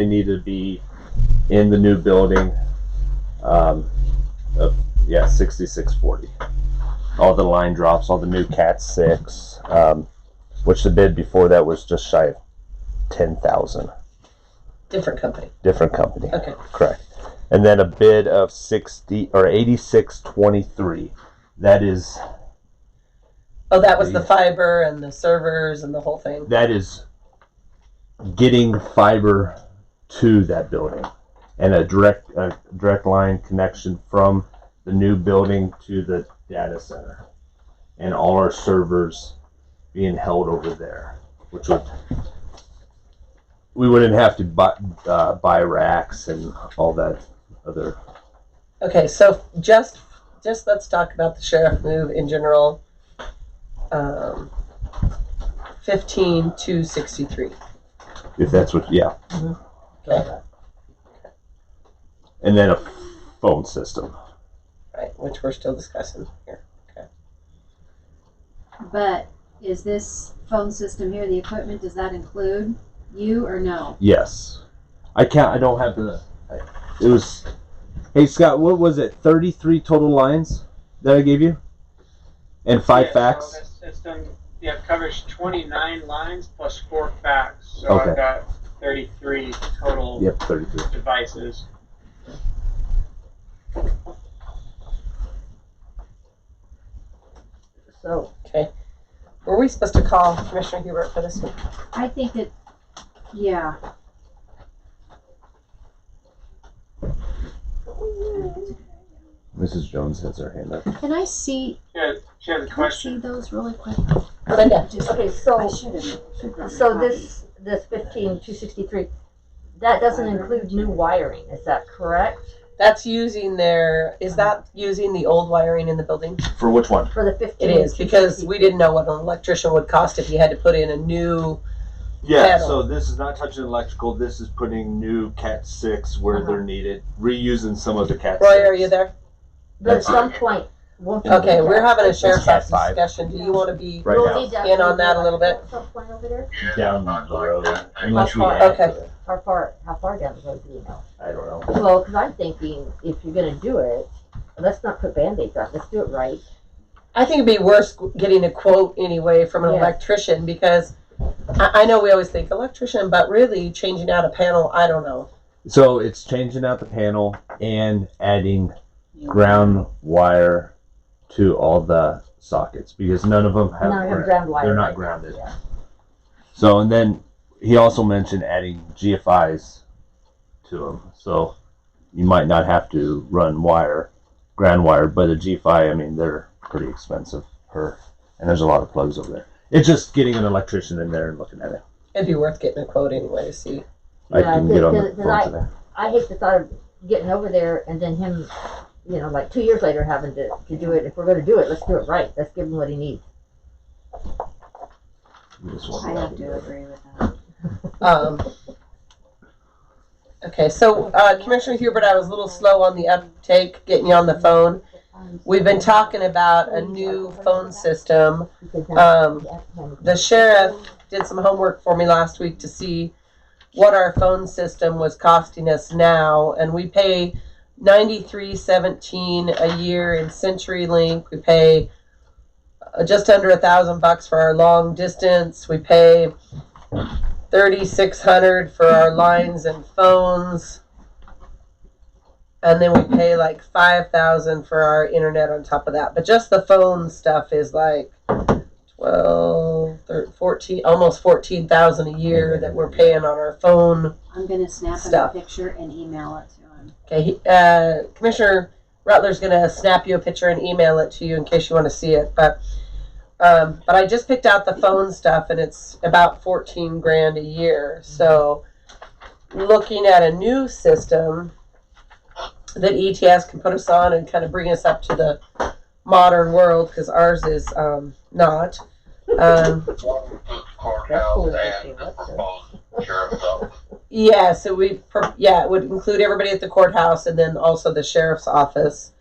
they need to be in the new building. 6640. All the line drops, all the new Cat 6, which the bid before that was just shy of 10,000. Different company. Different company. Okay. Correct. And then a bid of 8623. That is. Oh, that was the fiber and the servers and the whole thing. That is getting fiber to that building, and a direct line connection from the new building to the data center, and all our servers being held over there, which we wouldn't have to buy racks and all that other. Okay, so just let's talk about the sheriff move in general. 15,263. If that's what, yeah. Mm-hmm. Okay. And then a phone system. Right, which we're still discussing here. Okay. But is this phone system here, the equipment, does that include you or no? Yes. I don't have it was, hey Scott, what was it? 33 total lines that I gave you? And 5 fax? So this system, covers 29 lines plus 4 fax. So Okay. I've got 33 total 33 devices. So, okay. Were we supposed to call Commissioner Hubert for this one? I think that, yeah. Mrs. Jones has her hand up. Can I see, She has a can I see question. those really quick? Linda. Okay, I so should've. this 15,263, that doesn't include new wiring, is that correct? That's using is that using the old wiring in the building? For which one? For the 15. It is, because we didn't know what an electrician would cost if you had to put in a new. Yeah, panel. so this is not touching electrical. This is putting new Cat 6 where they're needed. Reusing some of the Cat 6. Roy, are you there? But at some point, won't you Okay, need we're that? having a sheriff's Cat office 5. discussion. Do you want to be Right We'll now. need that in on that a little bit? at some point over there? Down the road. Unless we How add far? to it. How far down the road do you know? I don't know. Well, because I'm thinking, if you're gonna do it, let's not put Band-Aids on, let's do it right. I think it'd be worse getting a quote anyway from an Yeah. electrician, because I know we always think electrician, but really changing out a panel, I don't know. So it's changing out the panel and adding ground wire to all the sockets because none of them have. None of them ground wire. They're not grounded. Yeah. So and then he also mentioned adding GFIs to them. So you might not have to run ground wire, but a GFI, I mean, they're pretty expensive and there's a lot of plugs over there. It's just getting an electrician in there and looking at it. It'd be worth getting a quote anyway to see. I Yeah, can get on the 'cause phone today. I hate the thought of getting over there and then him, like 2 years later having to do it. If we're gonna do it, let's do it right. Let's give him what he needs. You just want I to have to agree with that. Okay, so Commissioner Hubert, I was a little slow on the uptake, getting you on the phone. We've been talking about a new phone system. The sheriff did some homework for me last week to see what our phone system was costing us now, and we pay $93.17 a year in CenturyLink. We pay just under $1,000 for our long distance. We pay $3,600 for our lines and phones, and then we pay like $5,000 for our internet on top of that. But just the phone stuff is like 12, 13, 14, almost $14,000 a year that we're paying on our phone. I'm gonna snap him a Stuff. picture and email it to him. Okay, Commissioner Rutler's gonna snap you a picture and email it to you in case you want to see it. But I just picked out the phone stuff, and it's about $14,000 a year. So, looking at a new system that ETS can put us on and kind of bring us up to the modern world, because ours is not. Yeah, so it would include everybody at the courthouse and then also the sheriff's office.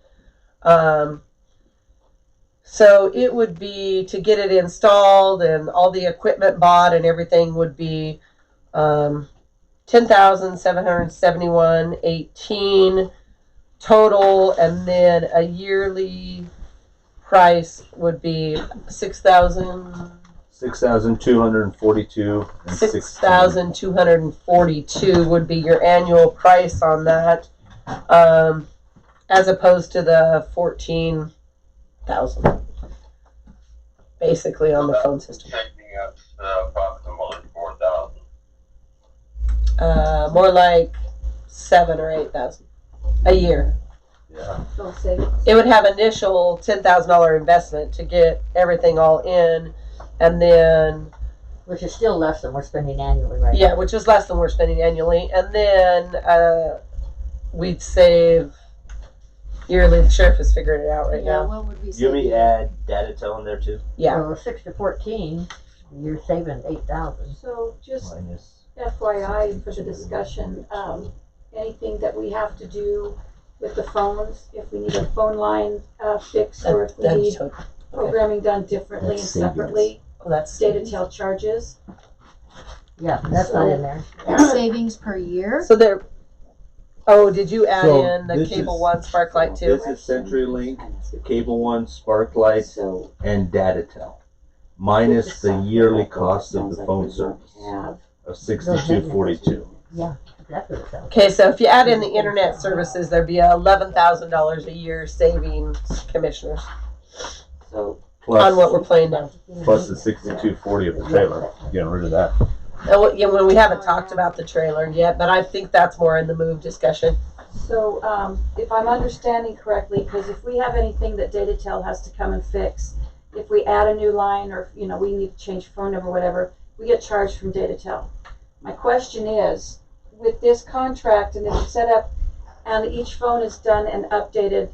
So it would be to get it installed and all the equipment bought and everything would be $10,771.18 total, and then a yearly price would be $6,242 would be your annual price on that, as opposed to the $14,000 basically on the phone system. Taking up approximately 4,000. More like 7,000 or 8,000 a year. Yeah. Full savings. It would have initial $10,000 investment to get everything all in, and then Which is still less than we're spending annually, right? yeah, which is less than we're spending annually, and then we'd save yearly. The sheriff has figured it out right Yeah, now. what would we say? You may add Datatel in there too? Yeah. So 6 to 14, you're saving 8,000. So just Minus. FYI for the discussion, anything that we have to do with the phones, if we need a phone line fixed or if we That's need total. programming done differently and That's savings. separately, Oh, that's Datatel charges. Yeah, that's not in there. Savings per year? So there. Oh, did you add So in the this Cable is- One Sparklight too? This is CenturyLink, Cable One, Sparklight, So and Datatel, minus the yearly cost of the phone service of $62.42. Yeah, that's what it sounds. Okay, so if you add in the internet services, there'd be $11,000 a year savings, commissioners, so on what we're Plus, playing now. plus the $62.40 of the trailer, getting rid of that. Oh, yeah, well, we haven't talked about the trailer yet, but I think that's more in the move discussion. So, if I'm understanding correctly, because if we have anything that Datatel has to come and fix, if we add a new line or, we need to change phone number, whatever, we get charged from Datatel. My question is, with this contract and it's set up and each phone is done and updated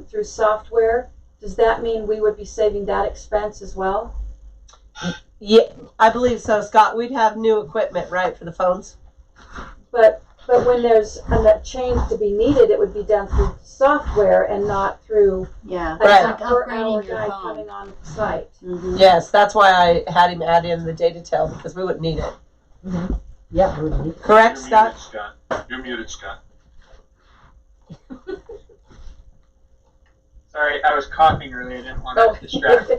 through software, does that mean we would be saving that expense as well? Yeah, I believe so, Scott. We'd have new equipment, right, for the phones? But when there's a change to be needed, it would be done through software and not through Yeah, Right. it's like per hour upgrading your guy phone. coming on site. Yes, that's why I had him add in the Datatel, because we wouldn't need it. Yeah, we would need. Correct, You're Scott? muted, Scott. You're muted, Scott. Sorry, I was coughing earlier. I didn't want Oh. to distract.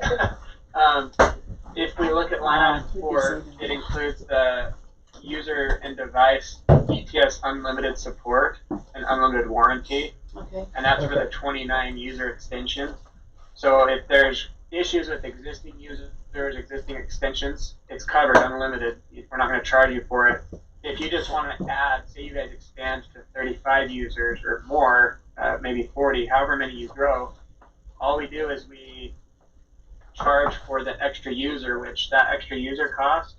If we look at line item 4, it includes the user and device ETS unlimited support and unlimited warranty, Okay. and that's for the 29 user extensions. So if there's issues with existing users, existing extensions, it's covered, unlimited. We're not going to charge you for it. If you just want to add, say you guys expand to 35 users or more, maybe 40, however many you grow, all we do is we charge for the extra user, which that extra user cost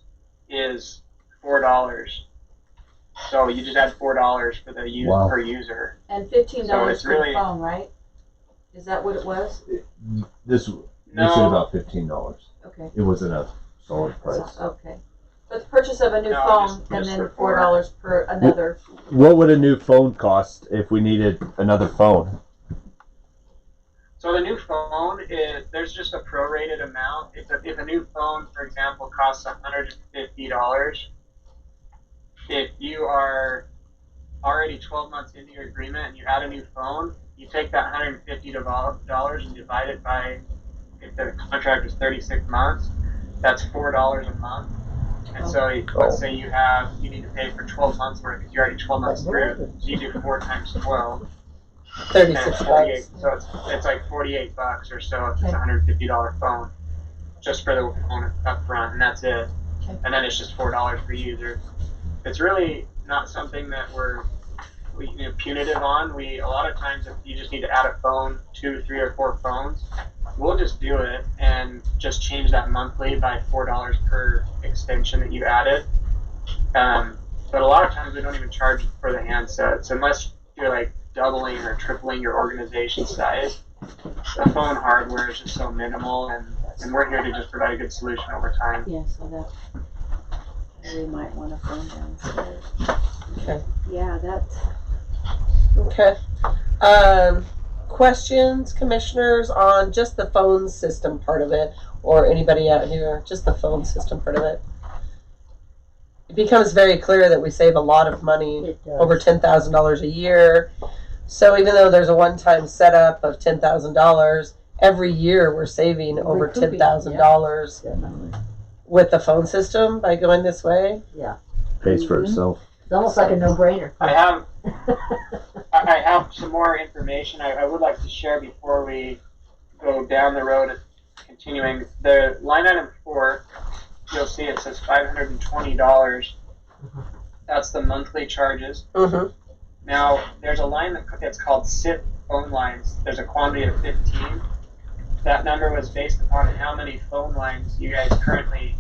is $4. So you just add $4 for the Wow. per user. And $15 So it's for really- the phone, right? Is that what it was? This is No, about $15. Okay. It wasn't a solid price. Okay. But the purchase of a new No, phone just and then for $4 per another. What would a new phone cost if we needed another phone? so the new phone is, there's just a prorated amount. If a new phone, for example, costs $150, if you are already 12 months into your agreement and you add a new phone, you take that $150 and divide it by, if the contract is 36 months, that's $4 a month. And so let's say you need to pay for 12 months worth, because you're already 12 months through, so you do 4 times 12. And 36 it's 48, bucks. so it's like $48 or so if it's a $150 phone, just for the phone up front, and that's it. Okay. And then it's just $4 per user. It's really not something that we're punitive on. A lot of times, if you just need to add a phone, 2, 3, or 4 phones, we'll just do it and just change that monthly by $4 per extension that you added. But a lot of times we don't even charge for the handsets unless you're like doubling or tripling your organization size. The phone hardware is just so minimal, and we're here to just provide a good solution over time. Yeah, so that we might want a phone downstairs. Okay. Yeah, that's. Okay. Questions, commissioners, on just the phone system part of it, or anybody out here, just the phone system part of it? it becomes very clear that we save a lot of money, It does. over $10,000 a year. So even though there's a one-time setup of $10,000, every year we're saving over Recouping, $10,000 Definitely. with the phone system by going this way. Pays for itself. It's almost like a no-brainer. I have some more information I would like to share before we go down the road of continuing. The line item 4, you'll see it says $520. That's the monthly charges. Mm-hmm. Now, there's a line that's called SIP phone lines. There's a quantity of 15. That number was based upon how many phone lines you guys currently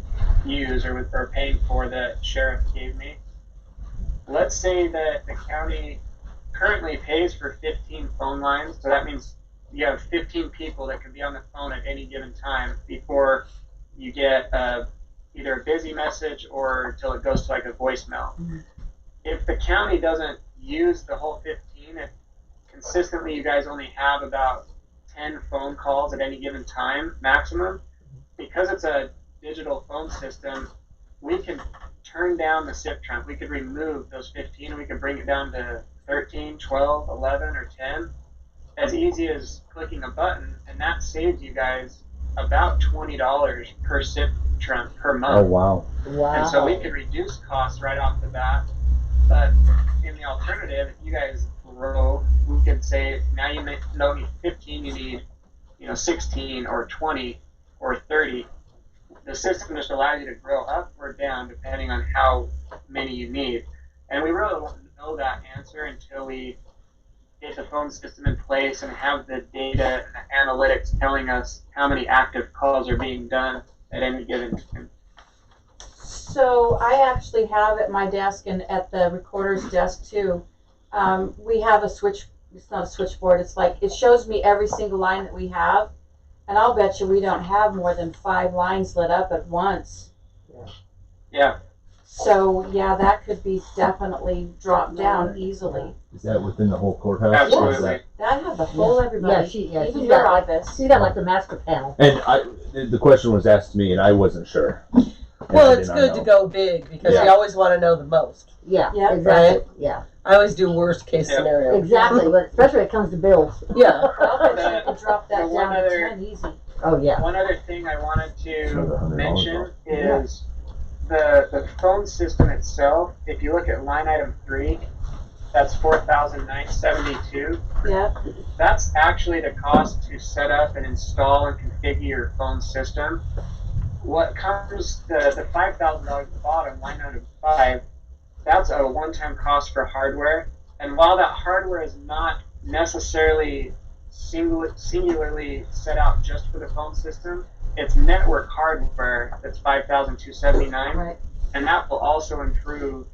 use or are paying for that sheriff gave me. Let's say that the county currently pays for 15 phone lines, so that means you have 15 people that can be on the phone at any given time before you get either a busy message or until it goes to like a voicemail. If the county doesn't use the whole 15, if consistently you guys only have about 10 phone calls at any given time maximum, because it's a digital phone system, we can turn down the SIP trunk. We could remove those 15 and we could bring it down to 13, 12, 11, or 10 as easy as clicking a button, and that saves you guys about $20 per SIP trunk per month. Oh wow. Wow. And so we could reduce costs right off the bat. But in the alternative, if you guys grow, we could say now you don't need 15, you need 16 or 20 or 30. The system just allows you to grow up or down depending on how many you need. And we really won't know that answer until we get the phone system in place and have the data and the analytics telling us how many active calls are being done at any given time. So I actually have at my desk and at the recorder's desk too, we have a switch, it's not a switchboard, it's like, it shows me every single line that we have, and I'll bet you we don't have more than 5 lines lit up at once. Yeah. So yeah, that could be definitely dropped down easily. Is that within the whole courthouse? Absolutely. Or is that- That had the whole everybody, Yeah, even she's your got office. she got like the master panel. And the question was asked to me, and I wasn't sure. And Well, I it's did not good know. to go big because Yeah. you always want to know the most. Yeah, Yeah. exactly. Right? Yeah, I always do worst case Yeah. scenario. exactly. But especially when it comes to bills. Yeah. I'll bet you could drop that The one down to other- 10 easy. Oh yeah. One other thing I wanted Another to $100 mention off. is the phone system itself. If you look at line item 3, that's $4,972. Yeah, That's actually the cost to set up and install and configure your phone system. What comes the $5,000 at the bottom, line item 5, that's a one-time cost for hardware. And while that hardware is not necessarily singularly set out just for the phone system, it's network hardware that's $5,279, right. and that will also improve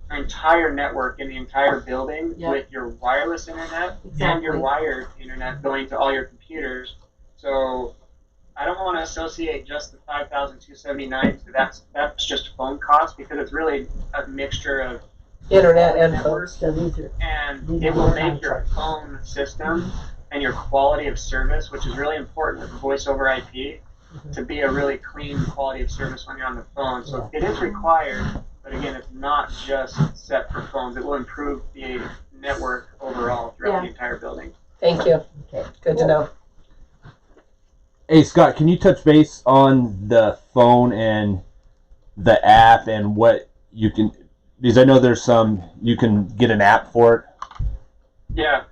the entire network in the entire building Yeah. with your wireless internet and Exactly. your wired internet going to all your computers. So I don't want to associate just the $5,279 to that's just phone cost, because it's really a mixture of Internet and networks, So these are and it will make your phone system and your quality of service, which is really important with voice over IP, to be a really clean quality of service when you're on the phone. So it is required, but again, it's not just set for phones. It will improve the network overall throughout Yeah. the entire building. Thank you. okay. Good to know. Hey Scott, can you touch base on the phone and the app and what you can? Because I know there's some you can get an app for it. Yeah.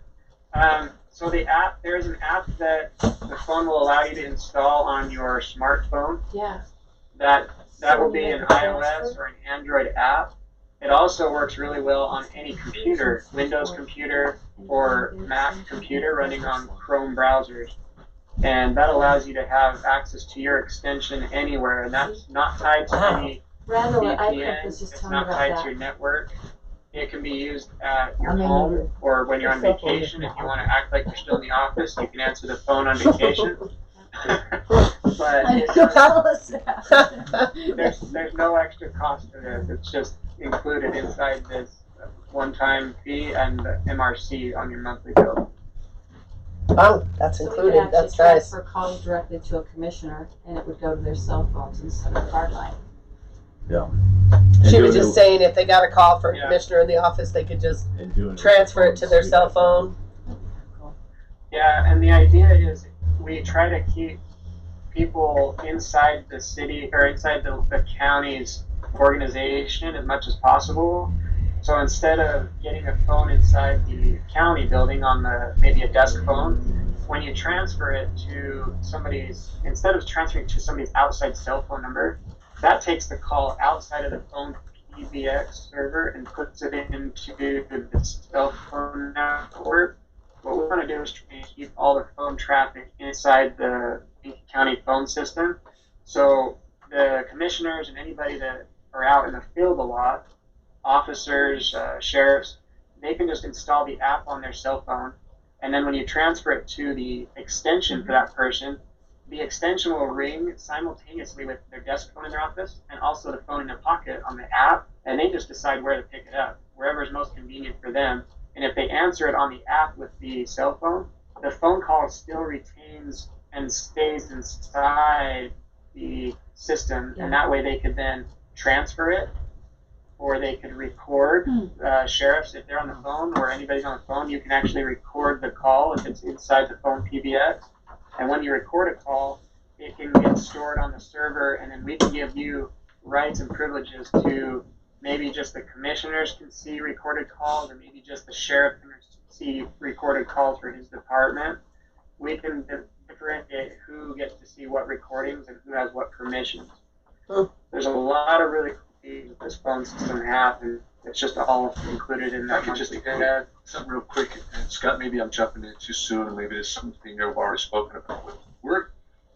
So the app, there's an app that the phone will allow you to install on your smartphone. Yeah. That So will you be make an a iOS transfer? or an Android app. It also works really well on any computer, Windows computer or Mac computer running on Chrome browsers. And that allows you to have access to your extension anywhere, and that's not tied to any Randall at VPN. iClick was just It's telling me not about tied that. to your network. It can be used at your I mean, home or when you're on your cell phone vacation. is If you not- want to act like you're still in the office, you can answer the phone on vacation. But there's no extra cost to this. It's just included inside this one-time fee and the MRC on your monthly bill. Oh, that's So we could included. actually That's nice. transfer calls directly to a commissioner, and it would go to their cell phones instead of card line. She And was doing just it- saying if they got a call for a Yeah. commissioner in the office, they could just and doing it transfer with it to their phones, cell we- phone. Yeah, and the idea is we try to keep people inside the city or inside the county's organization as much as possible. So instead of getting a phone inside the county building on maybe a desk phone, when you transfer it to instead of transferring it to somebody's outside cell phone number, that takes the call outside of the phone PBX server and puts it into the cell phone network. What we want to do is try to keep all the phone traffic inside the county phone system. So the commissioners and anybody that are out in the field a lot, officers, sheriffs, they can just install the app on their cell phone. And then when you transfer it to the extension for that person, the extension will ring simultaneously with their desk phone in their office and also the phone in their pocket on the app. And they just decide where to pick it up, wherever is most convenient for them. And if they answer it on the app with the cell phone, the phone call still retains and stays inside the system. And that way they could then transfer it, or they could record sheriffs if they're on the phone, or anybody's on the phone. You can actually record the call if it's inside the phone PBX. And when you record a call, it can get stored on the server, and then we can give you rights and privileges to maybe just the commissioners can see recorded calls, or maybe just the sheriff can see recorded calls for his department. We can differentiate who gets to see what recordings and who has what permissions. There's a lot of really cool things that this phone system has, and it's just all included in I that could just monthly add fee. something real quick, and Scott, maybe I'm jumping in too soon, and maybe it's something you've already spoken about.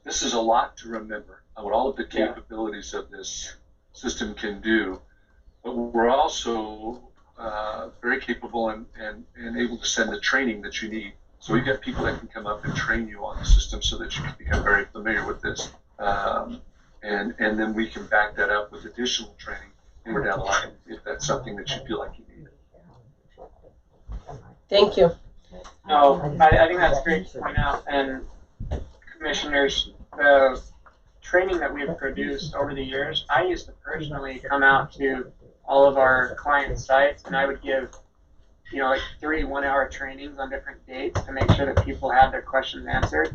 This is a lot to remember on what all of the capabilities of this system can do, but we're also very capable and able to send the training that you need. So we've got people that can come up and train you on the system so that you can become very familiar with this. And then we can back that up with additional training later down the line if that's something that you feel like you need. Thank you. No, I think that's great to point out. And commissioners, the training that we've produced over the years, I used to personally come out to all of our client sites, and I would give, like 3 1-hour trainings on different dates to make sure that people had their questions answered.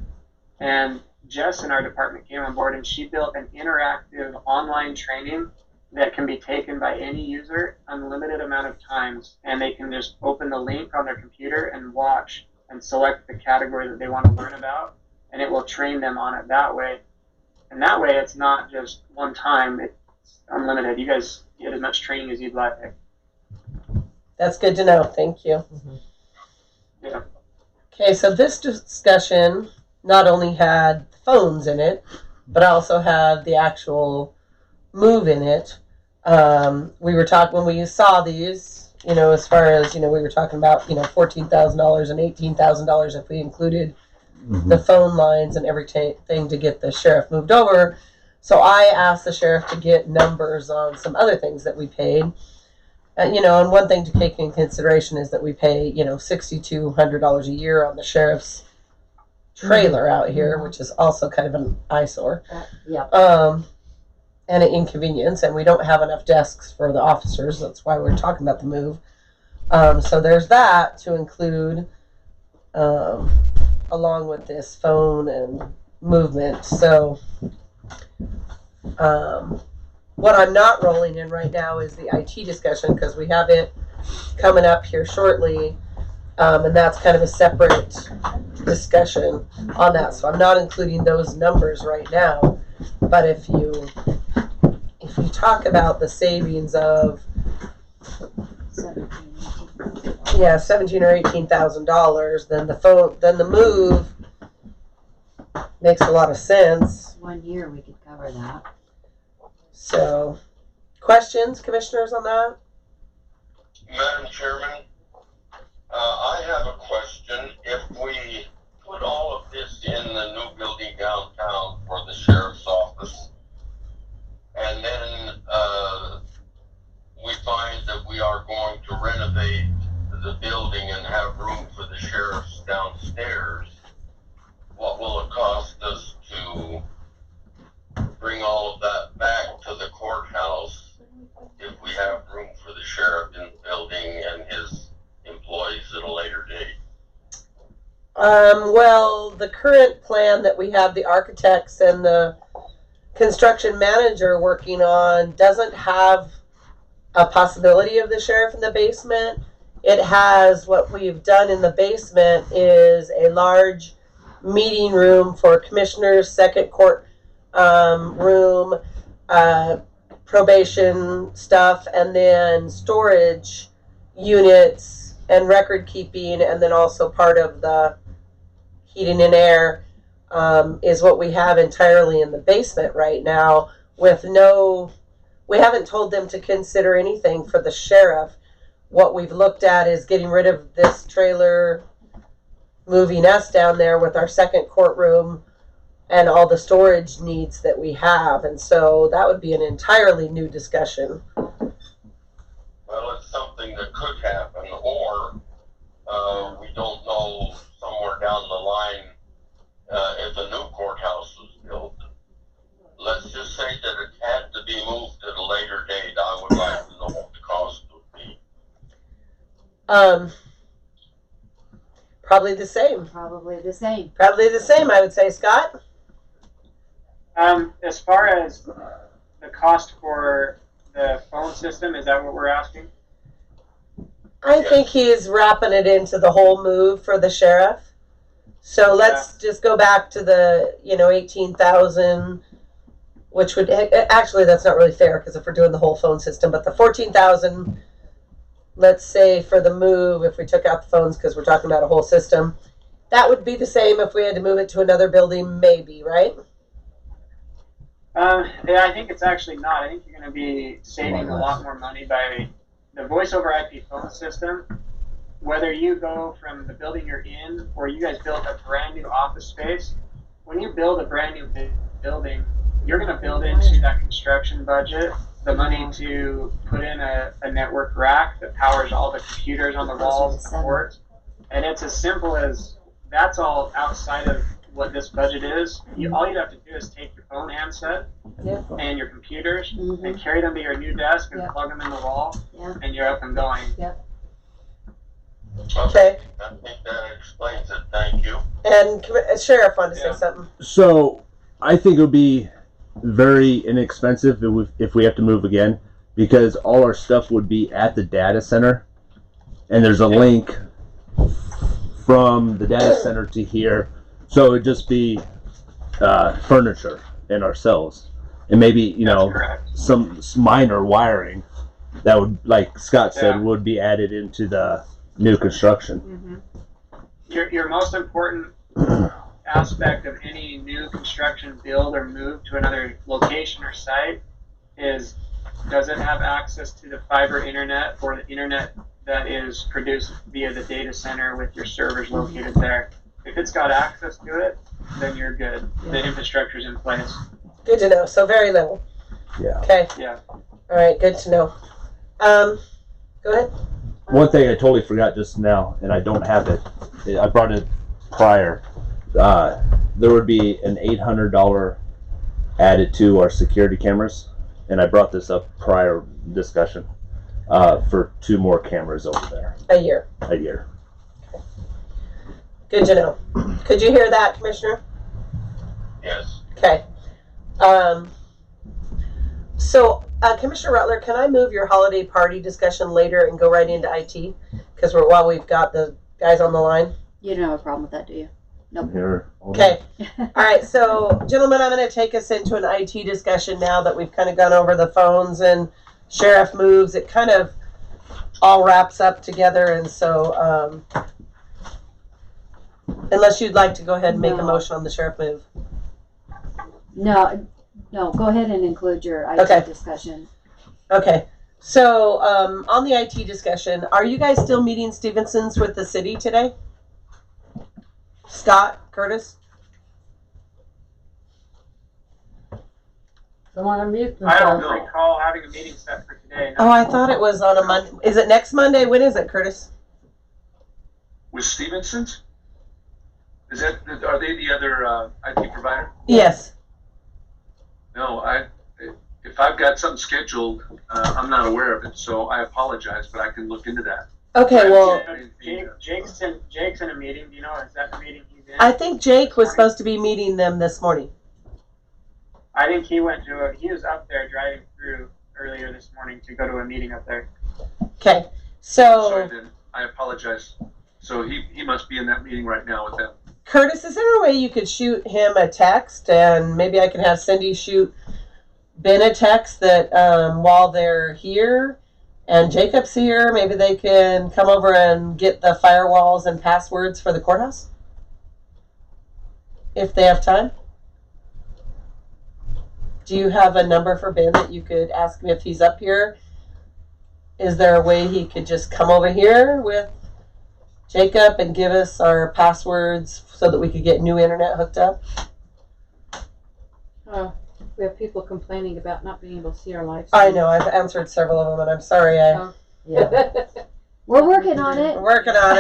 And Jess in our department came on board, and she built an interactive online training that can be taken by any user unlimited amount of times, and they can just open the link on their computer and watch and select the category that they want to learn about, and it will train them on it that way. And that way it's not just one time, it's unlimited. You guys get as much training as you'd like. That's good to know. Thank you. Yeah. Okay, so this discussion not only had phones in it, but also had the actual move in it. We were talking when we saw these, as far as, we were talking about, $14,000 and $18,000 if we included the phone lines and everything to get the sheriff moved over. So I asked the sheriff to get numbers on some other things that we paid. And one thing to take in consideration is that we pay, $6,200 a year on the sheriff's trailer out here, which is also kind of an eyesore. And an inconvenience, and we don't have enough desks for the officers. That's why we're talking about the move. So there's that to include along with this phone and movement. So what I'm not rolling in right now is the IT discussion, because we have it coming up here shortly, and that's kind of a separate discussion on that. So I'm not including those numbers right now. But if you talk about the savings of $17,000 or $18,000, then the move makes a lot of sense. 1 year we could cover that. So, questions, commissioners, on that? Madam Chairman, I have a question. If we put all of this in the new building downtown for the sheriff's office, and then we find that we are going to renovate the building and have room for the sheriffs downstairs, what will it cost us to bring all of that back to the courthouse Well, the current plan that we have the architects and the construction manager working on doesn't have a possibility of the sheriff in the basement. It has, what we've done in the basement is a large meeting room for commissioners, second court room, probation stuff, and then storage units and record keeping, and then also part of the heating and air is what we have entirely in the basement right now, with no, we haven't told them to consider anything for the sheriff. What we've looked at is getting rid of this trailer, moving us down there with our second courtroom and all the storage needs that we have. And so that would be an entirely new discussion. Well, it's something that could happen, or we don't know, somewhere down the line, if a new courthouse was built. Let's just say that it had to be moved at a later date. I would like to know what the cost would be. Probably the same. Probably the same. Probably the same, I would say, Scott. As far as the cost for the phone system, is that what we're asking? I think he's wrapping it into the whole move for the sheriff. So let's just go back to the, 18,000, which would, actually that's not really fair because if we're doing the whole phone system, but the 14,000, let's say for the move, if we took out the phones because we're talking about a whole system, that would be the same if we had to move it to another building, maybe, right? Yeah, I think it's actually not. I think you're going to be saving a lot more money by the voice over IP phone system. Whether you go from the building you're in or you guys build a brand new office space, when you build a brand new building, you're going to build into that construction budget the money to put in a network rack that powers all the computers on the walls and the ports. And it's as simple as that's all outside of what this budget is. All you'd have to do is take your phone handset and your computers and carry them to your new desk and plug them in the wall, and you're up and going. Okay. I think that explains it. Thank you. And Sheriff wanted to say something. So I think it would be very inexpensive if we have to move again, because all our stuff would be at the data center, and there's a link from the data center to here. So it'd just be furniture and ourselves, and maybe some minor wiring that would, like Scott said, would be added into the new construction. Your most important aspect of any new construction build or move to another location or site is, does it have access to the fiber internet or the internet that is produced via the data center with your servers located there? If it's got access to it, then you're good. The infrastructure's in place. Good to know. So very little. Yeah. Okay. Yeah. All right. Good to know. Go ahead. One thing I totally forgot just now, and I don't have it. I brought it prior. There would be an $800 added to our security cameras, and I brought this up prior discussion for 2 more cameras over there. A year. A year. Good to know. Could you hear that, Commissioner? Yes. Okay. So, Commissioner Rutler, can I move your holiday party discussion later and go right into IT? Because while we've got the guys on the line. You don't have a problem with that, do you? Nope. Here. Okay. All right. So, gentlemen, I'm going to take us into an IT discussion now that we've kind of gone over the phones and sheriff moves. It kind of all wraps up together, and so unless you'd like to go ahead and make a motion on the sheriff move. No, go ahead and include your IT discussion. Okay. So, on the IT discussion, are you guys still meeting Stevenson's with the city today? Scott, Curtis? Someone unmute I don't themselves. recall having a meeting set for today. Oh, I thought it was on a Monday. Is it next Monday? When is it, Curtis? With Stevenson's? Are they the other IT provider? Yes. No, if I've got something scheduled, I'm not aware of it, so I apologize, but I can look into that. Okay, well, Jake's in a meeting. Do you know, is that the meeting he's in? I think Jake was supposed to be meeting them this morning. I think he was up there driving through earlier this morning to go to a meeting up there. Okay, Sorry, so then. I apologize. So he must be in that meeting right now with them. Curtis, is there a way you could shoot him a text, and maybe I can have Cindy shoot Ben a text that while they're here and Jacob's here, maybe they can come over and get the firewalls and passwords for the courthouse? If they have time? Do you have a number for Ben that you could ask him if he's up here? Is there a way he could just come over here with Jacob and give us our passwords so that we could get new internet hooked up? We have people complaining about not being able to see our live I know, I've answered several of them, and I'm sorry. Yeah. We're working on it. We're working on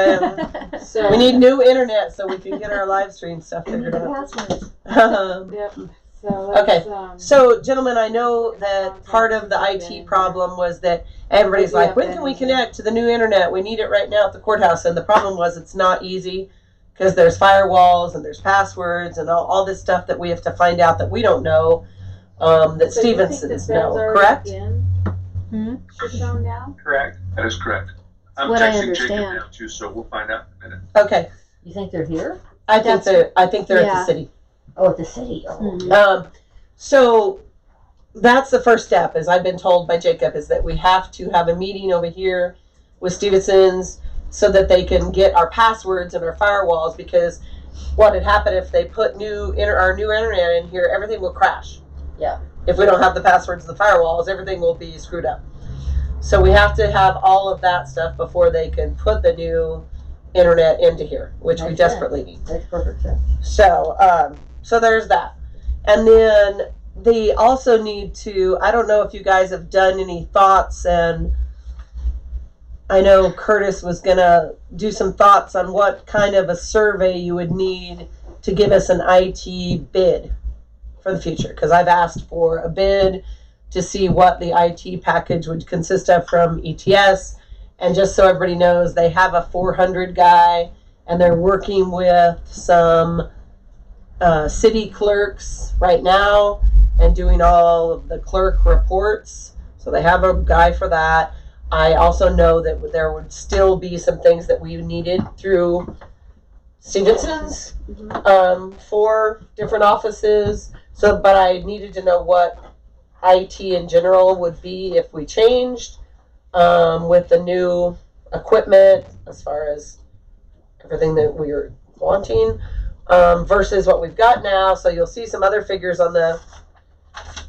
it. So We need new internet so we can get our live stream stuff We need figured the out. passwords. Yep. So let's, So, gentlemen, I know that part of the IT problem was that everybody's like, when can we connect to the new internet? We need it right now at the courthouse. And the problem was it's not easy because there's firewalls and there's passwords and all this stuff that we have to find out that we don't know, that so you think Stevenson's that know, Ben's already correct? Hmm? Should know now. Correct. That is correct. I'm What I texting Jacob understand. now too, so we'll find out in a minute. Okay. You think they're here? I think they're at the Yeah. city. Oh, at the city. Oh. Mhm. So that's the first step, as I've been told by Jacob, is that we have to have a meeting over here with Stevenson's so that they can get our passwords and our firewalls, because what had happened if they put our new internet in here, everything will crash. Yeah. If we don't have the passwords and the firewalls, everything will be screwed up. So we have to have all of that stuff before they can put the new internet into here, which we Makes sense. desperately need. Makes perfect sense. So there's that. And then they also need to, I don't know if you guys have done any thoughts, and I know Curtis was going to do some thoughts on what kind of a survey you would need to give us an IT bid for the future. Because I've asked for a bid to see what the IT package would consist of from ETS. And just so everybody knows, they have a 400 guy, and they're working with some city clerks right now and doing all of the clerk reports. So they have a guy for that. I also know that there would still be some things that we needed through Stevenson's for different offices. So, but I needed to know what IT in general would be if we changed with the new equipment as far as everything that we are wanting. Versus what we've got now. So you'll see some other figures on the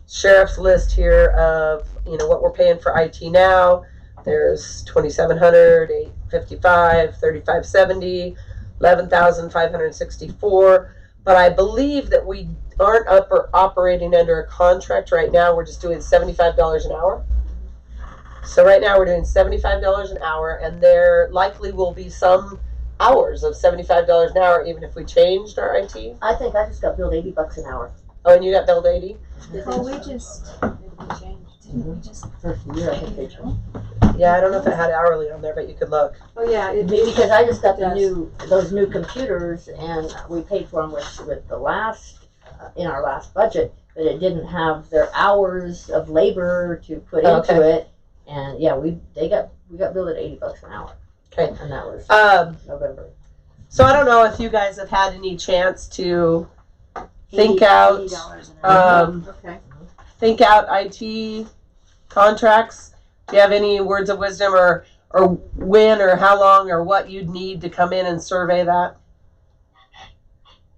sheriff's list here of, what we're paying for IT now. There's $2,700, $855, $3,570, $11,564. But I believe that we aren't operating under a contract right now. We're just doing $75 an hour. So right now we're doing $75 an hour, and there likely will be some hours of $75 an hour, even if we changed our IT. I think I just got billed $80 an hour. Oh, and you got billed 80? Well, we just, didn't we just, First year, I think they changed. Yeah, I don't know if it had hourly on there, but you could look. Oh yeah, Because I just got Yes. those new computers, and we paid for them with the last in our last budget, but it didn't have their hours of labor to put into it. And yeah, we got billed at $80 an hour. Okay. And that was November. So I don't know if you guys have had any chance to think out, $80 an hour. okay. think out IT contracts. Do you have any words of wisdom or when or how long or what you'd need to come in and survey that?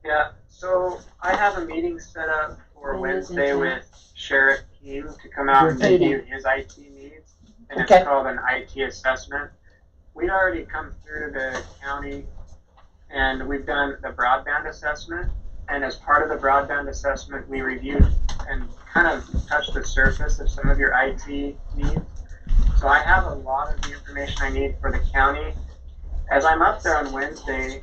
Yeah, so I have a meeting set up for When is Wednesday it? with Sheriff King to come out and Meeting. review his IT needs. And Okay. it's called an IT assessment. We'd already come through the county and we've done the broadband assessment. And as part of the broadband assessment, we reviewed and kind of touched the surface of some of your IT needs. So I have a lot of the information I need for the county. As I'm up there on Wednesday,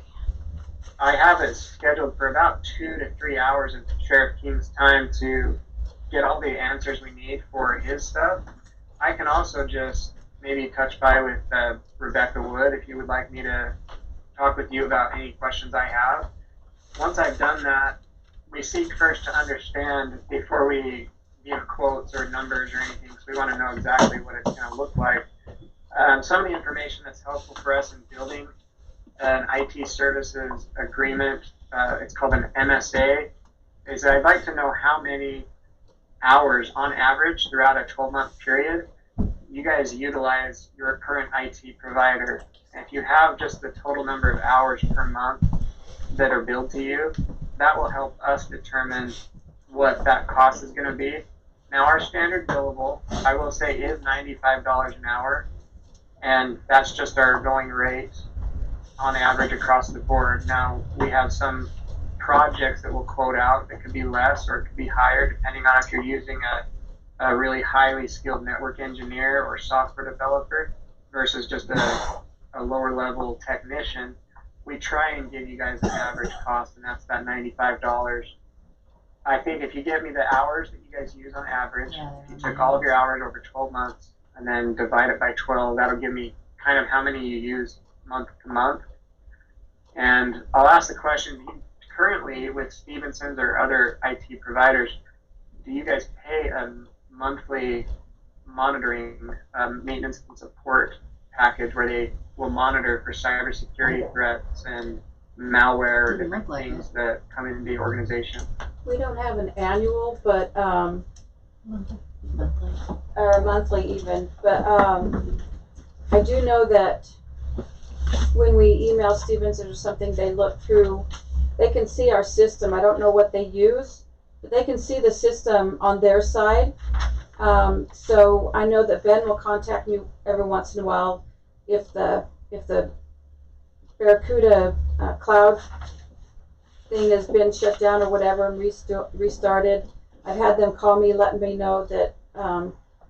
I have it scheduled for about 2 to 3 hours of Sheriff King's time to get all the answers we need for his stuff. I can also just maybe touch by with Rebecca Wood, if you would like me to talk with you about any questions I have. Once I've done that, we seek first to understand before we give quotes or numbers or anything, so we want to know exactly what it's going to look like. Some of the information that's helpful for us in building an IT services agreement, it's called an MSA, is I'd like to know how many hours on average throughout a 12-month period you guys utilize your current IT provider. And if you have just the total number of hours per month that are billed to you, that will help us determine what that cost is going to be. Now, our standard billable, I will say, is $95 an hour, and that's just our going rate on average across the board. Now, we have some projects that we'll quote out that could be less or it could be higher, depending on if you're using a really highly skilled network engineer or software developer versus just a lower level technician. We try and give you guys an average cost, and that's that $95. I think if you give me the hours that you guys use on average, if you took all of your hours over 12 months and then divide it by 12, that'll give me kind of how many you use month to month. And I'll ask the question, currently with Stevenson's or other IT providers, do you guys pay a monthly monitoring maintenance and support package where they will monitor for cybersecurity threats and malware or different things that come into the organization? We don't have an annual, but or monthly even, but I do know that when we email Stevenson or something, they look through, they can see our system. I don't know what they use, but they can see the system on their side. So I know that Ben will contact me every once in a while if the Barracuda cloud thing has been shut down or whatever and restarted. I've had them call me, letting me know that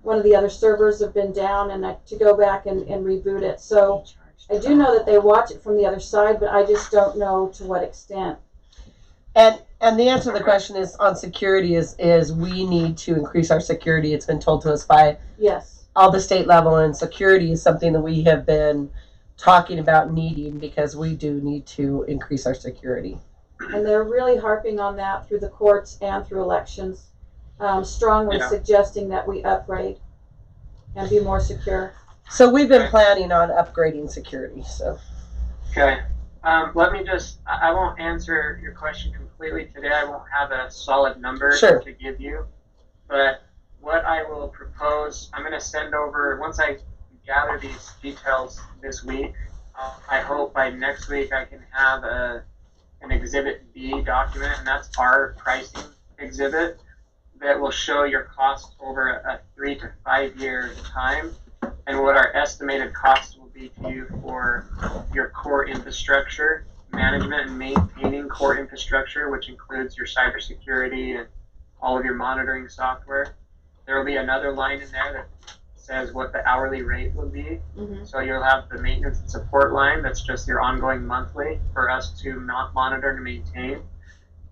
one of the other servers have been down and to go back and reboot it. So I do know that they watch it from the other side, but I just don't know to what extent. And the answer to the question is on security is we need to increase our security. It's been told to us by all the state level, and security is something that we have been talking about needing because we do need to increase our security. And they're really harping on that through the courts and through elections, strongly suggesting that we upgrade and be more secure. So we've been planning on upgrading security. So okay, let me just, I won't answer your question completely today. I won't have a solid number to give you, but what I will propose, I'm going to send over, once I gather these details this week, I hope by next week I can have an Exhibit B document, and that's our pricing exhibit that will show your cost over a 3 to 5 year time and what our estimated cost will be to you for your core infrastructure management and maintaining core infrastructure, which includes your cybersecurity and all of your monitoring software. There will be another line in there that says what the hourly rate will be. So you'll have the maintenance and support line that's just your ongoing monthly for us to not monitor and maintain.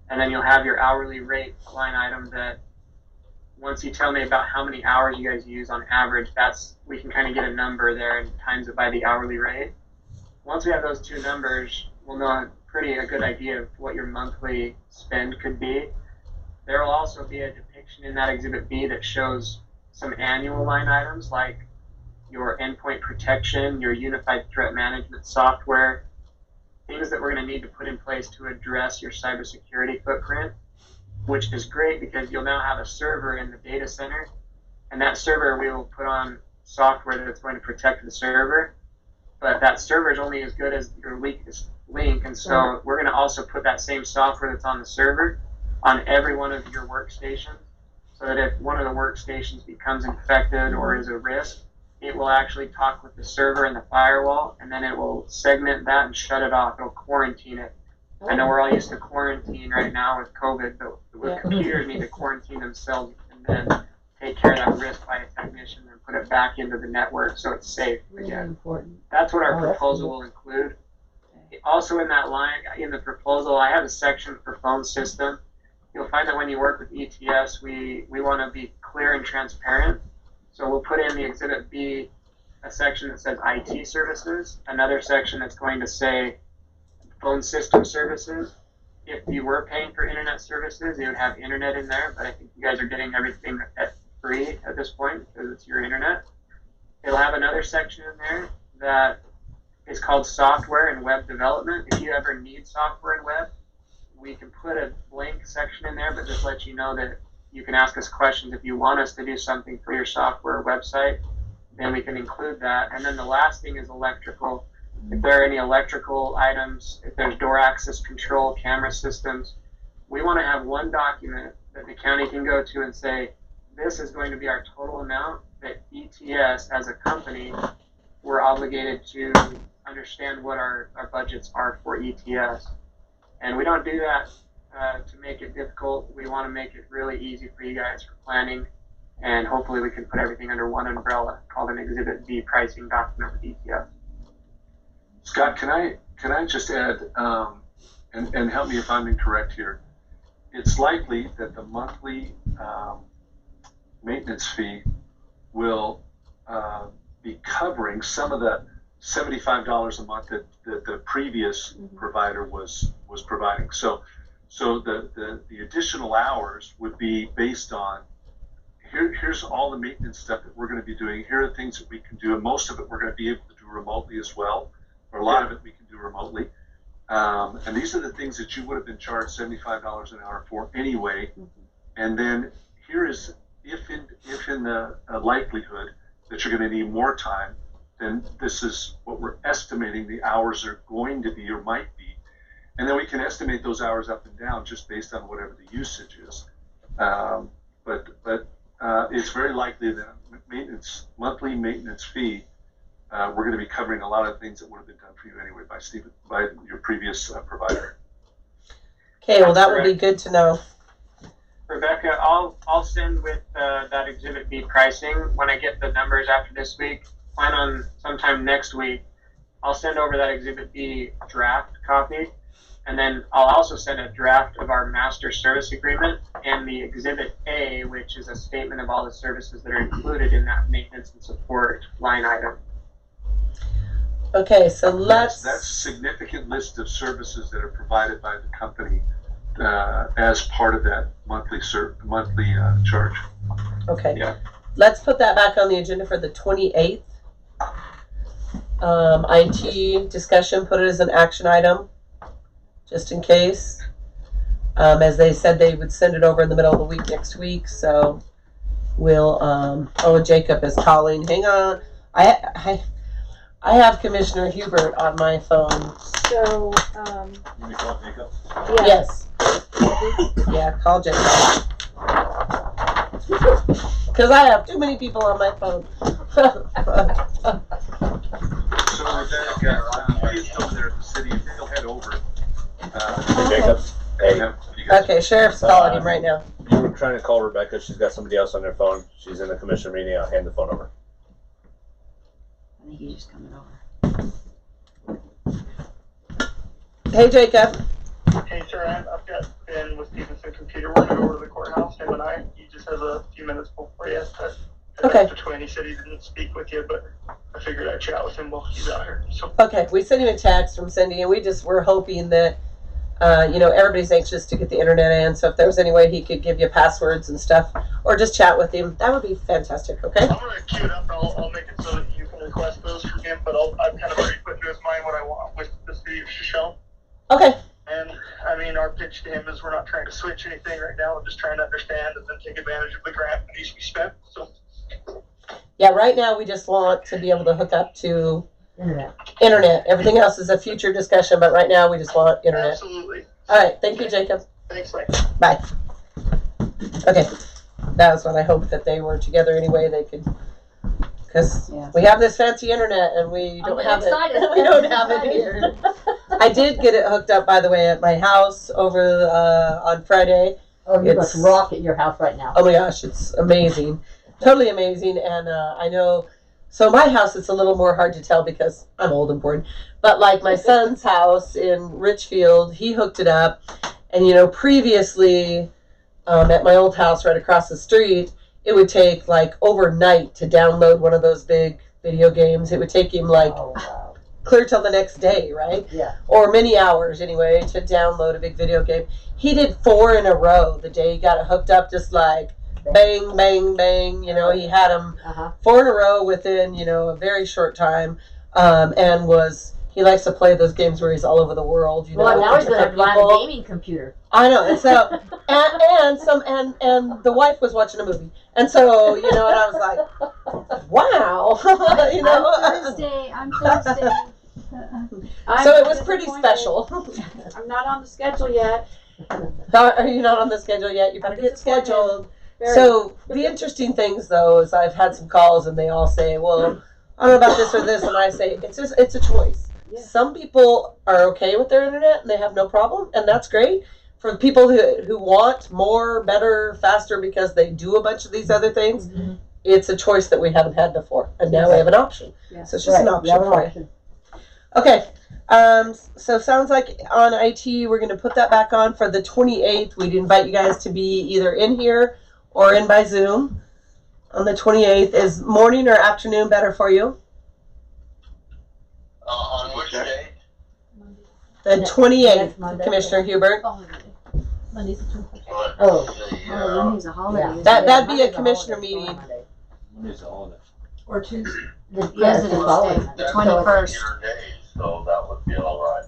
And then you'll have your hourly rate line item that once you tell me about how many hours you guys use on average, we can kind of get a number there and times it by the hourly rate. Once we have those two numbers, we'll know a good idea of what your monthly spend could be. There will also be a depiction in that Exhibit B that shows some annual line items like your endpoint protection, your unified threat management software, things that we're going to need to put in place to address your cybersecurity footprint, which is great because you'll now have a server in the data center, and that server we will put on software that's going to protect the server, but that server is only as good as your weakest link, and so we're going to also put that same software that's on the server on every one of your workstations, so that if one of the workstations becomes infected or is a risk, it will actually talk with the server and the firewall, and then it will segment that and shut it off. It'll quarantine it. I know we're all used to quarantine right now with COVID, but with computers need to quarantine themselves and then take care of that risk by a technician and put it back into the network so it's safe again. Important. That's what our proposal will include. Also in that line, in the proposal, I have a section for phone system. You'll find that when you work with ETS, we want to be clear and transparent. So we'll put in the Exhibit B a section that says IT services, another section that's going to say phone system services. If you were paying for internet services, you would have internet in there, but I think you guys are getting everything at free at this point because it's your internet. It'll have another section in there that is called software and web development. If you ever need software and web, we can put a blank section in there, but just let you know that you can ask us questions if you want us to do something for your software or website, then we can include that. And then the last thing is electrical. If there are any electrical items, if there's door access control, camera systems, we want to have one document that the county can go to and say, this is going to be our total amount that ETS as a company, we're obligated to understand what our budgets are for ETS. And we don't do that to make it difficult. We want to make it really easy for you guys for planning. And hopefully we can put everything under one umbrella called an Exhibit B pricing document with ETS. Scott, can I just add, and help me if I'm incorrect here. It's likely that the monthly maintenance fee will be covering some of the $75 a month that the previous provider was providing. So the additional hours would be based on here's all the maintenance stuff that we're going to be doing. Here are the things that we can do, and most of it we're going to be able to do remotely as well, or a lot of it we can do remotely. And these are the things that you would have been charged $75 an hour for anyway. And then here is if in the likelihood that you're going to need more time, then this is what we're estimating the hours are going to be or might be. And then we can estimate those hours up and down just based on whatever the usage is. But it's very likely that monthly maintenance fee, we're going to be covering a lot of things that would have been done for you anyway by your previous provider. Okay, well, that would be good to know. Rebecca, I'll send with that Exhibit B pricing when I get the numbers after this week. Plan on sometime next week. I'll send over that Exhibit B draft copy, and then I'll also send a draft of our master service agreement and the Exhibit A, which is a statement of all the services that are included in that maintenance and support line item. Okay, so That's a significant list of services that are provided by the company as part of that monthly charge. Okay. Yeah. Let's put that back on the agenda for the 28th. IT discussion, put it as an action item, just in case. As they said, they would send it over in the middle of the week next week. So we'll. Jacob is calling. Hang on. I have Commissioner Hubert on my phone. So, You may call Jacob. yeah. Yes. Yeah, call Jacob. Because I have too many people on my phone. So Rebecca, he's over there at the city. He'll head over. Hey, Jacob. Hey. Okay, Sheriff's calling him right now. You were trying to call Rebecca. She's got somebody else on their phone. She's in the commission meeting. I'll hand the phone over. I think he's just coming over. Hey, Jacob. Hey, sir, I've got Ben with Stevenson Computer. We're going to go over to the courthouse, him and I. He just has a few minutes before you. Okay. Between, he said he didn't speak with you, but I figured I'd chat with him while he's out here. So. Okay, we sent him a text from Cindy, and we're hoping that, everybody's anxious to get the internet in. So if there was any way he could give you passwords and stuff, or just chat with him, that would be fantastic. Okay. I'm going to queue it up. I'll make it so that you can request those from him, but I've kind of already put into his mind what I want with the city of Shoshone. Okay. And, I mean, our pitch to him is we're not trying to switch anything right now. We're just trying to understand and then take advantage of the grant that needs to be spent. So. Yeah. Right now, we just want to be able to hook up to Internet. internet. Everything else is a future discussion, but right now we just want internet. Absolutely. All right. Thank you, Jacob. Thanks, Mike. Bye. Okay. That was what I hoped that they were together anyway. They could, because we have this fancy internet and we don't have excited. it. We don't have it here. I did get it hooked up, by the way, at my house over on Friday. Oh, you must rock at your house right now. Oh my gosh, it's amazing. Totally amazing. And I know, so my house, it's a little more hard to tell because I'm old and bored. But like my son's house in Richfield, he hooked it up. And, previously at my old house right across the street, it would take like overnight to download one of those big video games. It would take him like Oh, wow. clear till the next day, right? Yeah. Or many hours anyway to download a big video game. He did 4 in a row the day he got it hooked up, just like bang, bang, bang. You know, he had them Uh-huh. 4 in a row within, you know, a very short time. And he likes to play those games where he's all over the world. You know, Well, now with he's going to different have to buy a people. gaming computer. I know, and so and the wife was watching a movie, and so you know, and I was like, wow, you know. I'm Thursday. So it was pretty special. I'm not on the schedule yet. Are you not on the schedule yet? You better get Disappointed. scheduled. Very. So the interesting things, though, is I've had some calls and they all say, "Well, I don't know about this or this," and I say, it's a choice. Yeah. Some people are okay with their internet and they have no problem, and that's great. For the people who want more, better, faster because they do a bunch of these other things, Mhm. it's a choice that we haven't had before, and now we have an option. Yes. So it's just an Right, option you have an for you. option. Okay. So sounds like on IT we're going to put that back on for the 28th. We'd invite you guys to be either in here or in by Zoom on the 28th. Is morning or afternoon better for you? On which day? The 28th, Next Monday. Commissioner Hubert. Monday's the 25th. Let's Oh. see, Oh, Monday's a holiday. Yeah. isn't That- it? that'd be a Monday's commissioner holiday, meeting. Monday. Monday's a holiday. Or Tuesday. Yeah, it's President's a holiday. Day, the that's 21st. your days, so that would be all right.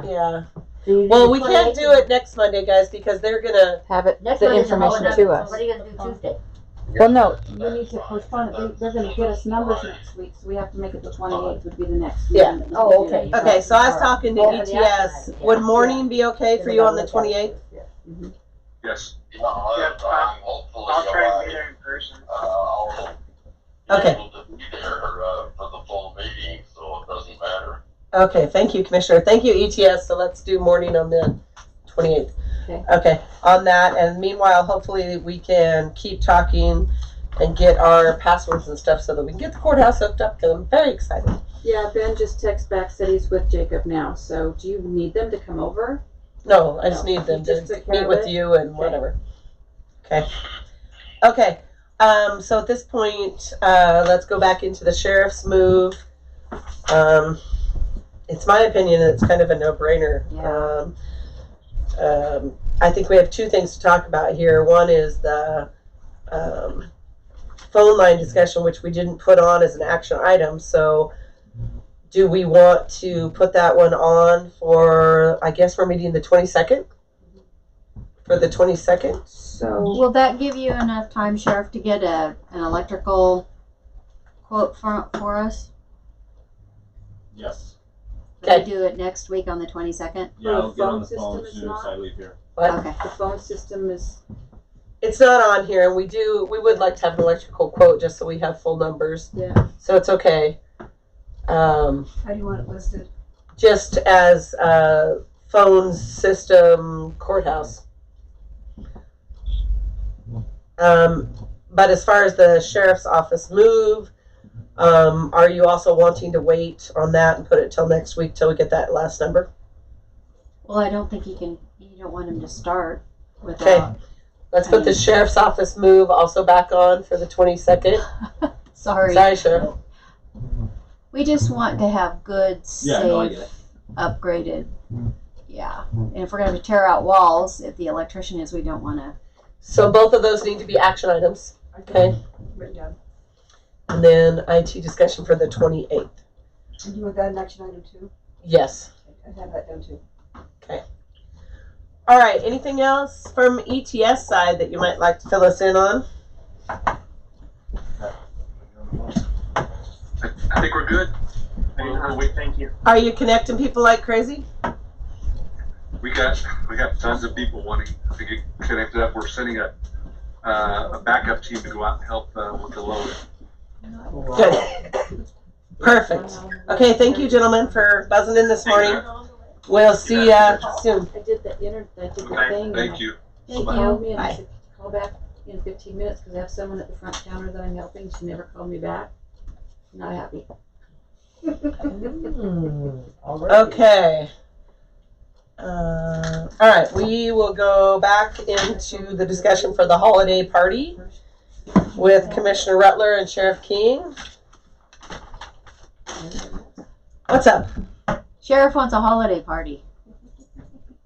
Yeah. So you do Well, the we can't 28th? do it next Monday, guys, because they're going to. Have it, Next the Monday's a information holiday. to us. What are you going to do Tuesday? Well, no, We need to postpone it. They're gonna get us numbers next week, so we have to make it the 28th would be the next. Yeah. meeting that we Oh, can do. okay. Okay, so I was talking to Oh, for the ETS. action item, Would yeah. morning be okay for you on the 28th? Yes. Yeah, Yeah, I'm hopefully I'll try and alright. be there in person. I'll Okay. be able to be there for the full meeting, so it doesn't matter. Okay, thank you, Commissioner. Thank you, ETS. So let's do morning on the 28th. Okay. On that. And meanwhile, hopefully we can keep talking and get our passwords and stuff so that we can get the courthouse hooked up, because I'm very excited. Yeah, Ben just texted back, said he's with Jacob now, so do you need them to come over? No, I just No, need them you to just took care meet of with it? you and whatever. Okay. Okay. So at this point, let's go back into the sheriff's move. It's my opinion that it's kind of a no-brainer. I think we have two things to talk about here. One is the phone line discussion, which we didn't put on as an action item. So do we want to put that one on for, I guess we're meeting the 22nd? For the 22nd? So, Will that give you enough time, Sheriff, to get an electrical quote for us? Yes. Will you Okay. do it next week on the 22nd? Yeah, I'll get on phone the system phone is as soon as not- I leave here. What? Okay. the phone system is, It's not on here, and we would like to have an electrical quote just so we have full numbers. yeah. So it's okay. How do you want it listed? Just as phone system courthouse. But as far as the sheriff's office move, are you also wanting to wait on that and put it till next week till we get that last number? Well, I don't think you don't want him to start Okay. without. Let's put the sheriff's office move also back on for the 22nd. Sorry. Sorry, Sheriff. We just want to have good, Yeah, no, I safe, get it. upgraded. Yeah. And if we're going to tear out walls, if the electrician is, we don't want to. So both of those need to be action items. Okay. Written down. And then IT discussion for the 28th. And you want that an action item too? Yes. I have that down too. All right. Anything else from ETS side that you might like to fill us in on? I think we're good. Thank you. Are you connecting people like crazy? We got tons of people wanting to get connected up. We're sending a backup team to go out and help with the load. Good. Perfect. Okay. Thank you, gentlemen, for buzzing in this morning. We'll see ya soon. I did the thing. Okay, thank you. She called me and I said, call back in 15 minutes because I have someone at the front counter that I'm helping. She never called me back. Not happy. Okay. All right. We will go back into the discussion for the holiday party with Commissioner Rutler and Sheriff King. What's up? Sheriff wants a holiday party.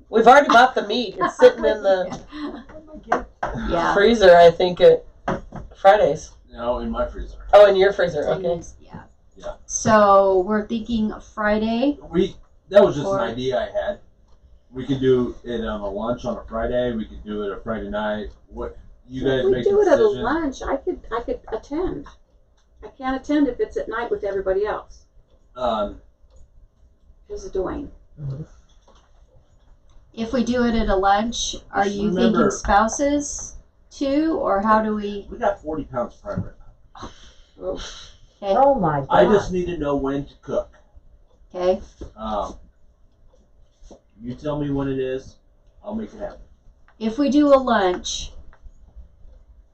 We've already bought the meat. It's sitting in the Yeah. freezer, I think, at Fridays. No, in my freezer. Oh, in your freezer. Okay. Yeah. Yeah. So we're thinking Friday. That was just Or- an idea I had. We could do it on a lunch on a Friday. We could do it a Friday night. What you guys If we make the do it at a decision. lunch, I could attend. I can't attend if it's at night with everybody else. Because of Dwayne. If we do it at a lunch, are Just you remember- thinking spouses too, or how do we? We got 40 pounds prime rib. Okay. Oh my god. I just need to know when to cook. Okay. You tell me when it is. I'll make it happen. If we do a lunch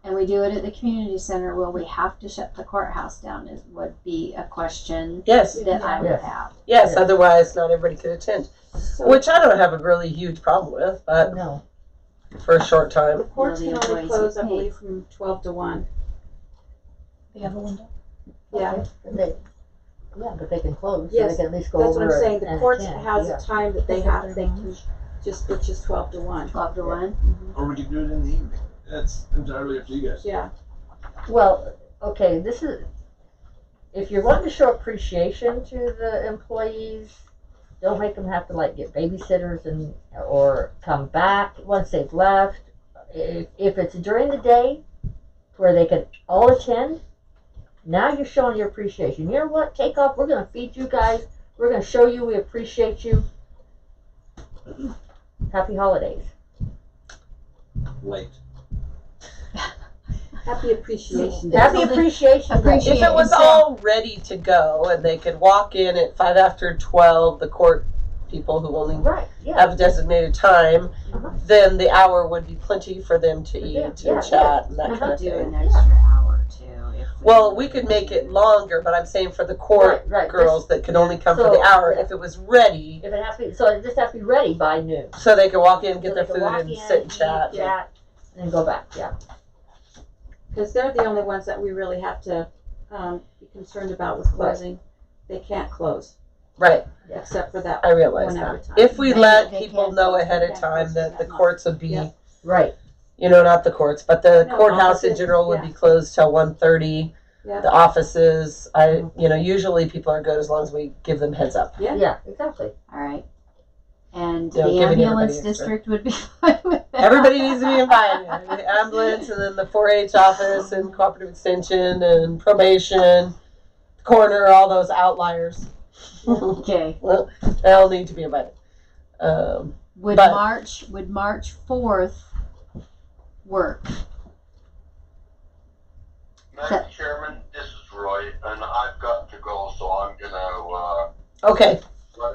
and we do it at the community center, will we have to shut the courthouse down? Is would be a question Yes. that I would Yes. have. Yes. Yes. Otherwise, not everybody could attend, So which I don't have a really huge problem with, but No. for a short the time. courts Well, can the only employees close, get I paid. believe, from 12 to 1. They have a window. Yeah. Okay. But they can close. So Yes, they can at least go That's over what I'm saying. The and courts attend. has Yeah. a time that they can just, which is 12 to 1. 12 to 1. Or we could do it in the evening. That's entirely up to you guys. Yeah. Well, okay, this is, if you're wanting to show appreciation to the employees, don't make them have to like get babysitters or come back once they've left. If it's during the day where they can all attend, now you're showing your appreciation. You know what? Take off. We're going to feed you guys. We're going to show you we appreciate you. Happy holidays. Late. Happy Appreciation Day. Happy appreciation. Day. If it was all ready to go and they could walk in at 5 after 12, the court people who only Right, yeah. have a designated time, Uh-huh. then the hour would be plenty for them to eat Yeah, and yeah, chat and that Uh-huh. kind of Do thing. an extra hour too. If Well, we could make it longer, but I'm saying for the court Right, girls that can only come for So, the hour, yeah. if it was ready, If it has to be, so it just has to be ready by noon. so they could walk in, get So their they can food, walk and in, sit and eat, chat. and then go back. Yeah. Because they're the only ones that we really have to be concerned about with closing. They can't close, Right, except for that I realize one at a that. time. If we They- let they people can't know close, ahead they of can't time close that the that courts would be, Yeah. Right. you know, not the courts, but the No, courthouse in offices, general would yeah. be closed till 1:30. Yeah. The offices, usually people are good as long as we give them heads up. Yeah. Yeah, exactly. All right. And Yeah, the giving ambulance everybody extra. district would be fine with that. Everybody needs to be invited. The ambulance, and then the 4-H office, and cooperative extension, and probation, coroner, all those outliers. Okay. Well, they all need to be invited. Would But- March 4th work? Madam Chairman, this is Roy, and I've got to go, so I'm gonna, Okay.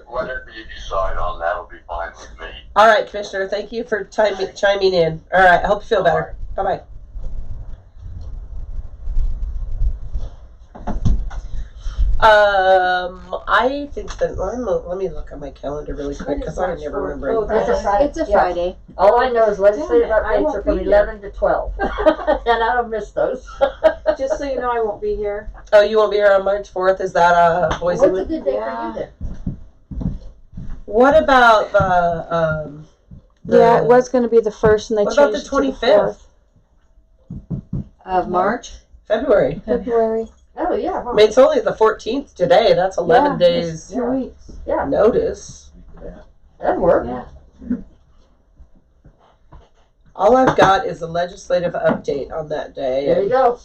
whatever you decide on, that'll be fine with me. All right, Commissioner. Thank you for chiming in. All right. I hope you feel better. Bye bye. I think that let me look at my calendar really quick because I never remember. Oh, anything. That's a Friday. It's a Yeah. Friday. All I know is legislative Damn it, I updates won't are from be 11 to 12. And I don't miss those. Just so you know, I won't be here. Oh, you won't be here on March 4th? Is that Boise? What's a good day Yeah. for you then? What about the Yeah, it was going to be the first, and they What about changed the it to the 25th? 4th. Of March? February? February. Oh, yeah. I Huh. mean, it's only the 14th today. That's 11 Yeah, days it's 2 weeks. Yeah, notice. that'd work. Yeah. All I've got is a legislative update on that day. There you go.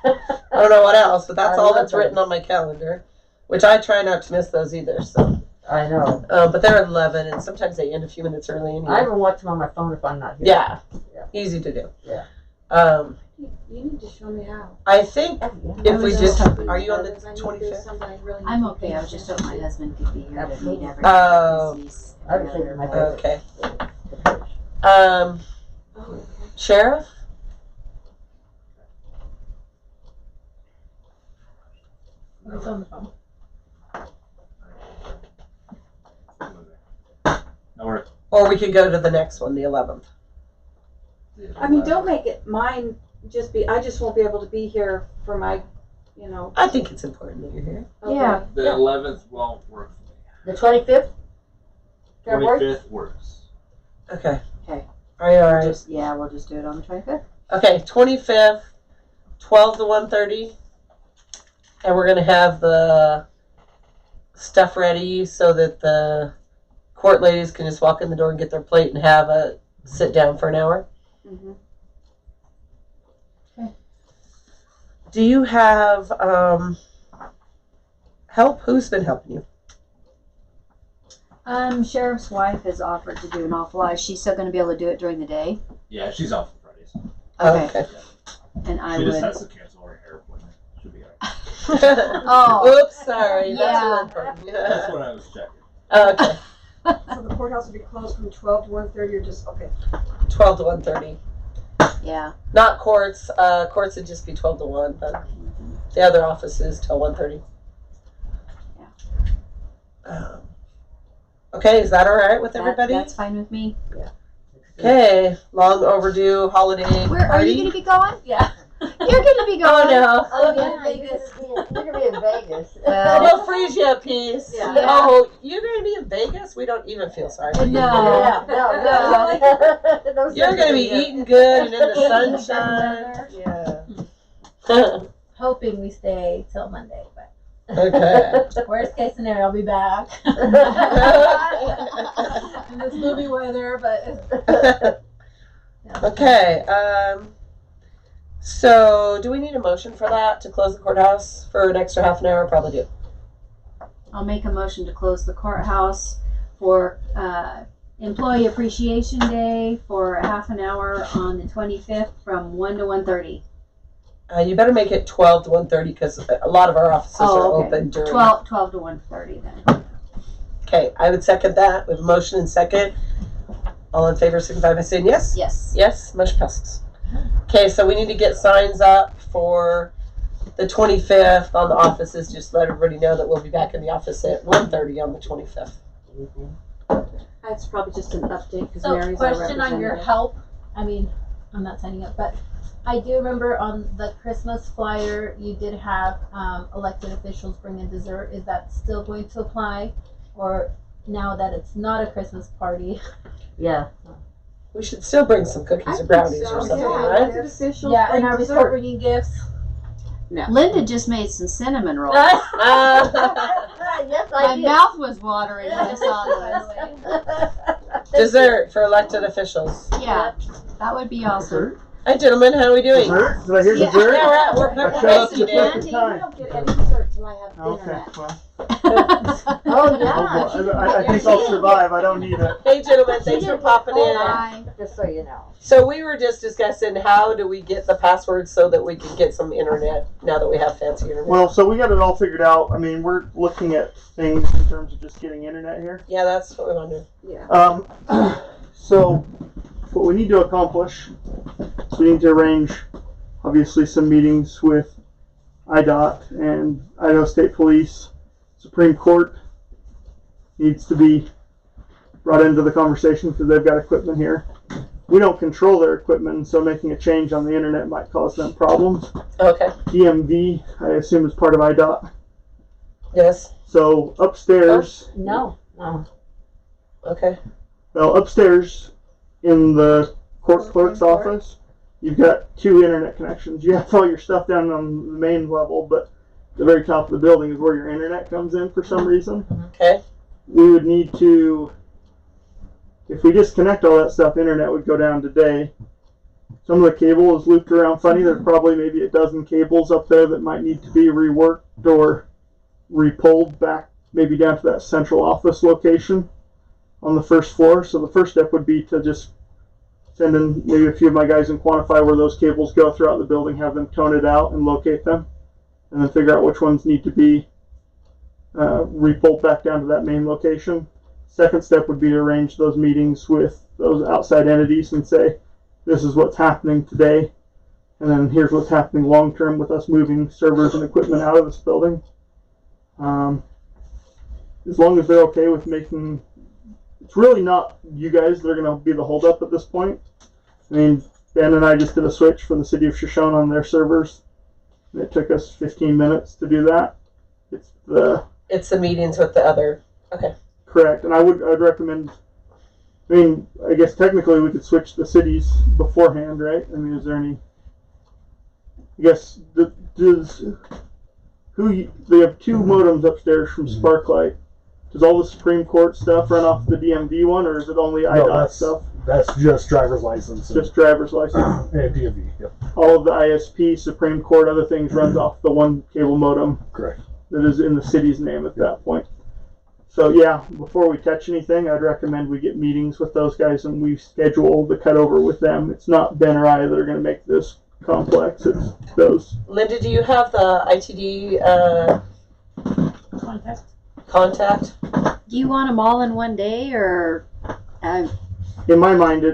I don't know what else, but that's I all love that's written those. on my calendar, which I try not to miss those either. So, I know. but they're 11, and sometimes they end a few minutes early. Anyway. I even watch them on my phone if I'm not here. Yeah, Yeah. easy to do. Yeah. You need to show me how. I think Oh, yeah. if we was just, just are you on the Because I know there's 25th? somebody I really need I'm to okay. pay I was just attention hoping my to. husband could be here to meet Absolutely. everybody. Oh. because he's I would say they're my another- favorite. Okay. Oh, okay. Sheriff? It's on the phone. Or we could go to the next one, the 11th. I mean, don't make it mine just be, I just won't be able to be here for my you know. I think it's important that you're here. Yeah. The 11th won't work for me. The 25th? February? 25th works. Okay. Okay. Are you all right? We'll just do it on the 25th. Okay, 25th, 12 to 1:30. And we're going to have the stuff ready so that the court ladies can just walk in the door and get their plate and have a sit down for an hour. Mm-hmm. Do you have help? Who's been helping you? Sheriff's wife has offered to do an awful lot. She's still going to be able to do it during the day. Yeah, she's off on Fridays. Okay. And I She would. just has to cancel her hair appointment. She'll be alright. Oh. Oops, sorry. That's Yeah. really important. That's what I was checking. Okay. So the courthouse will be closed from 12 to 1:30 or just, okay. 12 to 1:30. Yeah. Not courts. Courts would just be 12 to 1, but the other offices till 1:30. Yeah. Okay, is that all right with everybody? That's fine with me. Okay, long overdue holiday Where are party. you going to be going? Yeah. You're going to be Oh going. no. Oh, yeah, you're gonna be in Vegas. Well- We'll freeze you a piece. Yeah. Oh, you're going to be in Vegas? We don't even feel sorry for you. No. No. You're going to be eating good and in the sunshine. Yeah. Hoping we stay till Monday, but Okay. worst case scenario, I'll be back. In this movie weather, but. Okay. So, do we need a motion for that to close the courthouse for an extra half an hour? Probably do. I'll make a motion to close the courthouse for Employee Appreciation Day for a half an hour on the 25th from 1 to 1:30. You better make it 12 to 1:30 because a lot of our offices are open during. 12 to 1:30 then. Okay, I would second that. We have a motion and second. All in favor signify by saying yes. Yes. Yes, motion passes. Okay, so we need to get signs up for the 25th on the offices. Just let everybody know that we'll be back in the office at 1:30 on the 25th. That's probably just an update because So, Mary's our question on your representative. help. I mean, I'm not signing up, but I do remember on the Christmas flyer you did have elected officials bring in dessert. Is that still going to apply, or now that it's not a Christmas party? Yeah. We should still bring some cookies or brownies or something, right? Elected officials Yeah, bring and are we dessert. still bringing gifts? Linda just made some cinnamon rolls. Yes, My I did. mouth was watering when I saw those. Dessert for elected officials. Yeah, that would be awesome. Hi, gentlemen. How are we doing? Dessert? Did I hear Yeah. dessert? Yeah, we're I pacing showed up just it. at the You time. don't get any dessert till I have Okay, internet. well, Oh, yeah. oh, boy, I think I'll survive. I don't need it. Hey, gentlemen. Thanks for popping in. Bye. Just so you know. So we were just discussing how do we get the password so that we can get some internet now that we have fancy internet. Well, so we got it all figured out. I mean, we're looking at things in terms of just getting internet here. Yeah, that's what we want to do. So what we need to accomplish is we need to arrange, obviously, some meetings with IDOT and Idaho State Police. Supreme Court needs to be brought into the conversation because they've got equipment here. We don't control their equipment, so making a change on the internet might cause them problems. Okay. DMV, I assume, is part of IDOT. Yes. So upstairs, No. Okay. well, upstairs in the court clerk's office, you've got 2 internet connections. You have all your stuff down on the main level, but the very top of the building is where your internet comes in for some reason. Okay. We would need to, if we disconnect all that stuff, internet would go down today. Some of the cable is looped around funny. There's probably maybe a dozen cables up there that might need to be reworked or repulled back, maybe down to that central office location on the first floor. So the first step would be to just send in maybe a few of my guys and quantify where those cables go throughout the building, have them tone it out and locate them, and then figure out which ones need to be repulled back down to that main location. Second step would be to arrange those meetings with those outside entities and say, this is what's happening today, and then here's what's happening long term with us moving servers and equipment out of this building. As long as they're okay with making, it's really not you guys that are going to be the holdup at this point. I mean, Ben and I just did a switch for the city of Shoshone on their servers. And it took us 15 minutes to do that. It's the meetings with the other. Correct, and I'd recommend. I mean, I guess technically we could switch the cities beforehand, right? I mean, is there any? I guess they have 2 modems upstairs from Sparklight. Does all the Supreme Court stuff run off the DMV one, or is it only IDOT stuff? That's just driver's license. Just driver's license. And DMV. Yep. All of the ISP, Supreme Court, other things runs off the one cable modem. Correct. That is in the city's name at that point. So yeah, before we touch anything, I'd recommend we get meetings with those guys and we schedule the cutover with them. It's not Ben or I that are going to make this complex. It's those. Linda, do you have the ITD contact? Do you want them all in one day, or In my mind,